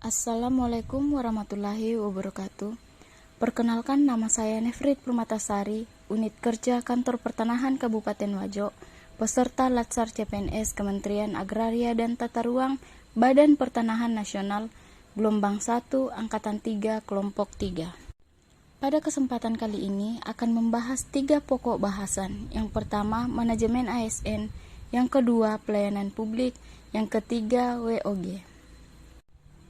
Assalamualaikum warahmatullahi wabarakatuh. Perkenalkan, nama saya Nefrit Permatasari, Unit Kerja Kantor Pertanahan Kabupaten Wajo, peserta Latsar CPNS Kementerian Agraria dan Tata Ruang Badan Pertanahan Nasional, Gelombang 1, Angkatan 3, Kelompok 3. Pada kesempatan kali ini akan membahas 3 pokok bahasan. Yang pertama, manajemen ASN, yang kedua, pelayanan publik, yang ketiga, WOG.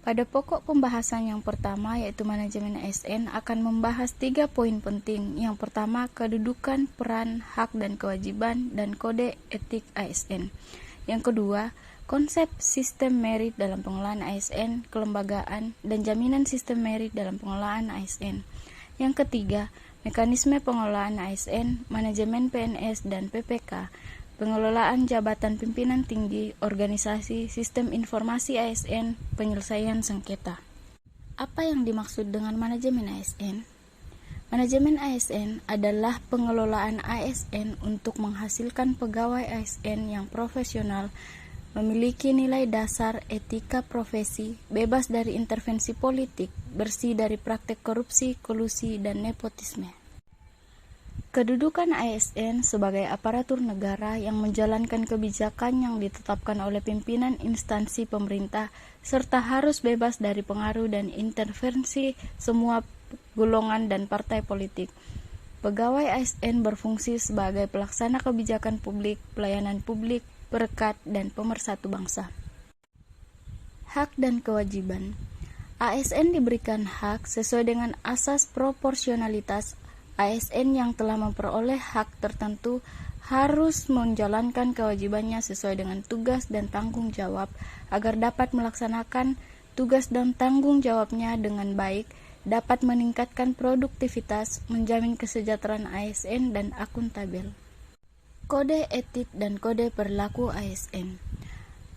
Pada pokok pembahasan yang pertama, yaitu manajemen ASN, akan membahas 3 poin penting. Yang pertama, kedudukan, peran, hak dan kewajiban, dan kode etik ASN. Yang kedua, konsep sistem merit dalam pengelolaan ASN, kelembagaan, dan jaminan sistem merit dalam pengelolaan ASN. Yang ketiga, mekanisme pengelolaan ASN, manajemen PNS dan PPK, pengelolaan jabatan pimpinan tinggi, organisasi, sistem informasi ASN, penyelesaian sengketa. Apa yang dimaksud dengan manajemen ASN? Manajemen ASN adalah pengelolaan ASN untuk menghasilkan pegawai ASN yang profesional, memiliki nilai dasar etika profesi, bebas dari intervensi politik, bersih dari praktek korupsi, kolusi, dan nepotisme. Kedudukan ASN sebagai aparatur negara yang menjalankan kebijakan yang ditetapkan oleh pimpinan instansi pemerintah serta harus bebas dari pengaruh dan intervensi semua golongan dan partai politik. Pegawai ASN berfungsi sebagai pelaksana kebijakan publik, pelayanan publik, perekat, dan pemersatu bangsa. Hak dan kewajiban. ASN diberikan hak sesuai dengan asas proporsionalitas. ASN yang telah memperoleh hak tertentu harus menjalankan kewajibannya sesuai dengan tugas dan tanggung jawab agar dapat melaksanakan tugas dan tanggung jawabnya dengan baik, dapat meningkatkan produktivitas, menjamin kesejahteraan ASN dan akuntabel. Kode etik dan kode perilaku ASN.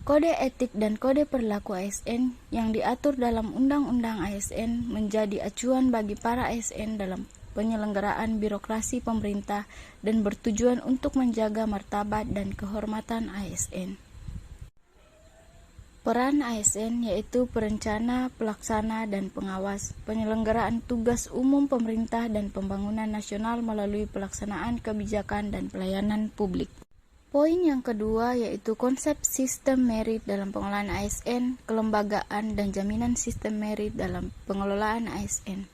Kode etik dan kode perilaku ASN yang diatur dalam Undang-Undang ASN menjadi acuan bagi para ASN dalam penyelenggaraan birokrasi pemerintah dan bertujuan untuk menjaga martabat dan kehormatan ASN. Peran ASN yaitu perencana, pelaksana, dan pengawas penyelenggaraan tugas umum pemerintah dan pembangunan nasional melalui pelaksanaan kebijakan dan pelayanan publik. Poin yang kedua yaitu konsep sistem merit dalam pengelolaan ASN, kelembagaan, dan jaminan sistem merit dalam pengelolaan ASN.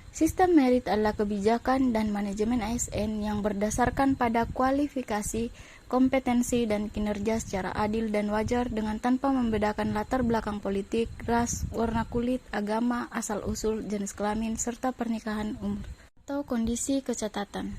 Sistem merit adalah kebijakan dan manajemen ASN yang berdasarkan pada kualifikasi, kompetensi, dan kinerja secara adil dan wajar dengan tanpa membedakan latar belakang politik, ras, warna kulit, agama, asal-usul, jenis kelamin, serta pernikahan umur atau kondisi kecatatan.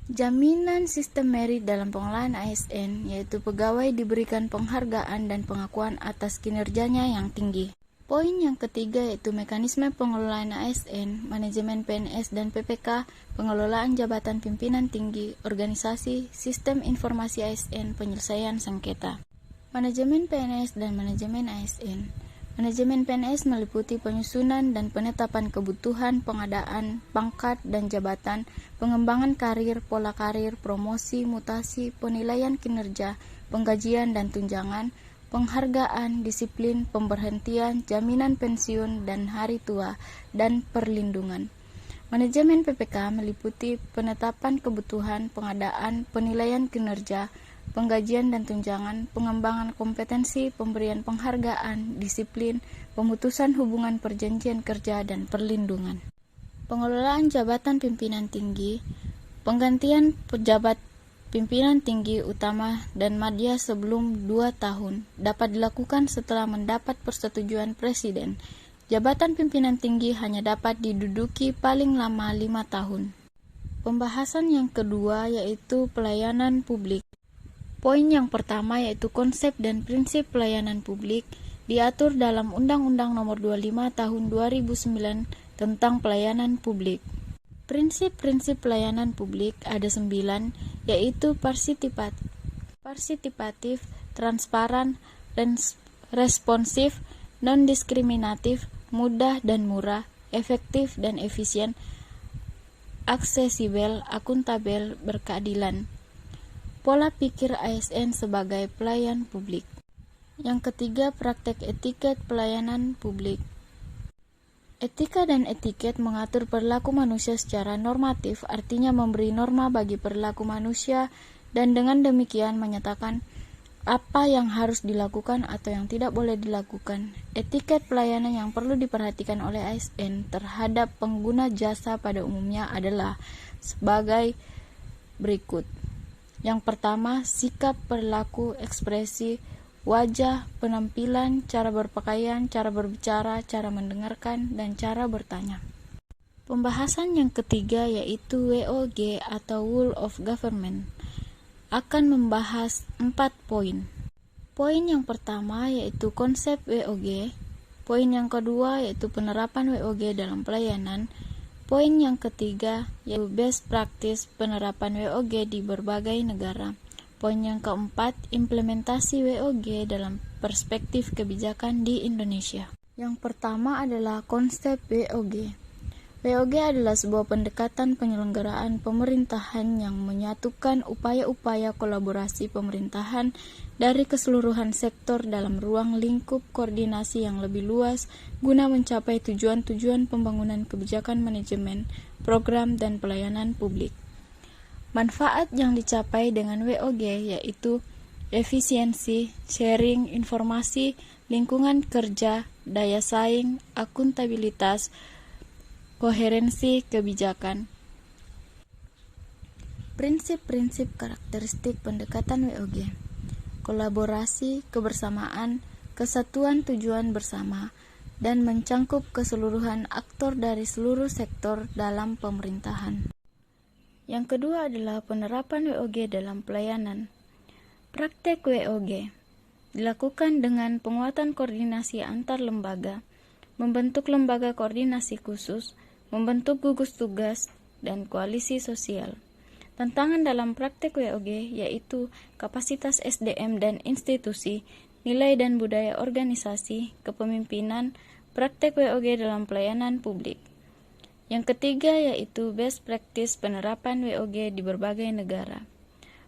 Jaminan sistem merit dalam pengelolaan ASN yaitu pegawai diberikan penghargaan dan pengakuan atas kinerjanya yang tinggi. Poin yang ketiga yaitu mekanisme pengelolaan ASN, manajemen PNS dan PPK, pengelolaan jabatan pimpinan tinggi, organisasi, sistem informasi ASN, penyelesaian sengketa. Manajemen PNS dan manajemen ASN. Manajemen PNS meliputi penyusunan dan penetapan kebutuhan, pengadaan, pangkat dan jabatan, pengembangan karir, pola karir, promosi, mutasi, penilaian kinerja, penggajian dan tunjangan, penghargaan, disiplin, pemberhentian, jaminan pensiun dan hari tua, dan perlindungan. Manajemen PPK meliputi penetapan kebutuhan, pengadaan, penilaian kinerja, penggajian dan tunjangan, pengembangan kompetensi, pemberian penghargaan, disiplin, pemutusan hubungan perjanjian kerja, dan perlindungan. Pengelolaan jabatan pimpinan tinggi, penggantian pejabat pimpinan tinggi utama dan madya sebelum 2 tahun dapat dilakukan setelah mendapat persetujuan Presiden. Jabatan pimpinan tinggi hanya dapat diduduki paling lama 5 tahun. Pembahasan yang kedua yaitu pelayanan publik. Poin yang pertama yaitu konsep dan prinsip pelayanan publik diatur dalam Undang-Undang Nomor 25 Tahun 2009 tentang pelayanan publik. Prinsip-prinsip pelayanan publik ada 9, yaitu partisipatif, transparan, responsif, non-diskriminatif, mudah dan murah, efektif dan efisien, aksesibel, akuntabel, berkeadilan. Pola pikir ASN sebagai pelayan publik. Yang ketiga, praktek etiket pelayanan publik. Etika dan etiket mengatur perilaku manusia secara normatif, artinya memberi norma bagi perilaku manusia dan dengan demikian menyatakan apa yang harus dilakukan atau yang tidak boleh dilakukan. Etiket pelayanan yang perlu diperhatikan oleh ASN terhadap pengguna jasa pada umumnya adalah sebagai berikut. Yang pertama, sikap, perilaku, ekspresi, wajah, penampilan, cara berpakaian, cara berbicara, cara mendengarkan, dan cara bertanya. Pembahasan yang ketiga yaitu WOG atau Whole of Government akan membahas 4 poin. Poin yang pertama yaitu konsep WOG, poin yang kedua yaitu penerapan WOG dalam pelayanan, poin yang ketiga yaitu best practice penerapan WOG di berbagai negara. Poin yang keempat, implementasi WOG dalam perspektif kebijakan di Indonesia. Yang pertama adalah konsep WOG. WOG adalah sebuah pendekatan penyelenggaraan pemerintahan yang menyatukan upaya-upaya kolaborasi pemerintahan dari keseluruhan sektor dalam ruang lingkup koordinasi yang lebih luas guna mencapai tujuan-tujuan pembangunan kebijakan manajemen, program, dan pelayanan publik. Manfaat yang dicapai dengan WOG yaitu efisiensi, sharing informasi, lingkungan kerja, daya saing, akuntabilitas, koherensi kebijakan. Prinsip-prinsip karakteristik pendekatan WOG: kolaborasi, kebersamaan, kesatuan tujuan bersama, dan mencangkup keseluruhan aktor dari seluruh sektor dalam pemerintahan. Yang kedua adalah penerapan WOG dalam pelayanan. Praktek WOG dilakukan dengan penguatan koordinasi antar lembaga, membentuk lembaga koordinasi khusus, membentuk gugus tugas, dan koalisi sosial. Tantangan dalam praktek WOG yaitu kapasitas SDM dan institusi, nilai dan budaya organisasi, kepemimpinan, praktek WOG dalam pelayanan publik. Yang ketiga yaitu best practice penerapan WOG di berbagai negara.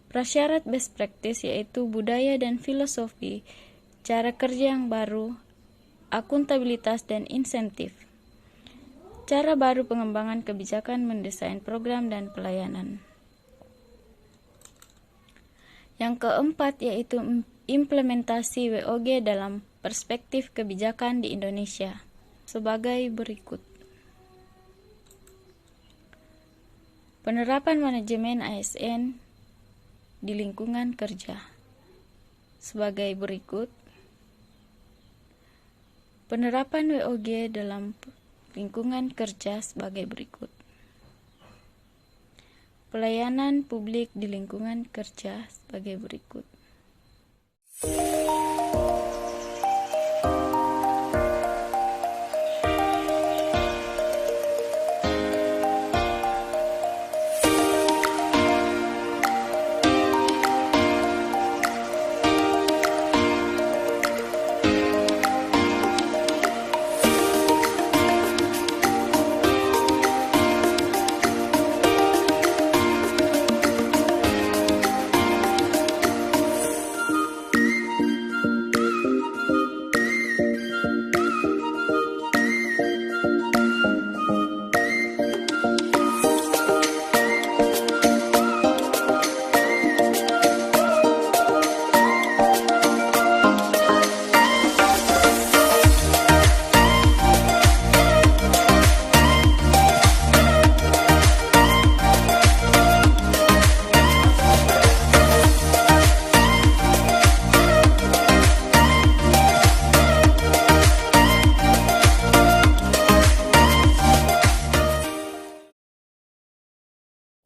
Prasyarat best practice yaitu budaya dan filosofi, cara kerja yang baru, akuntabilitas dan insentif. Cara baru pengembangan kebijakan mendesain program dan pelayanan. Yang keempat yaitu implementasi WOG dalam perspektif kebijakan di Indonesia sebagai berikut. Penerapan manajemen ASN di lingkungan kerja sebagai berikut. Penerapan WOG dalam lingkungan kerja sebagai berikut. Pelayanan publik di lingkungan kerja sebagai berikut.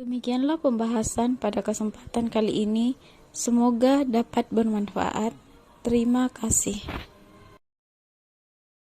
Demikianlah pembahasan pada kesempatan kali ini. Semoga dapat bermanfaat. Terima kasih.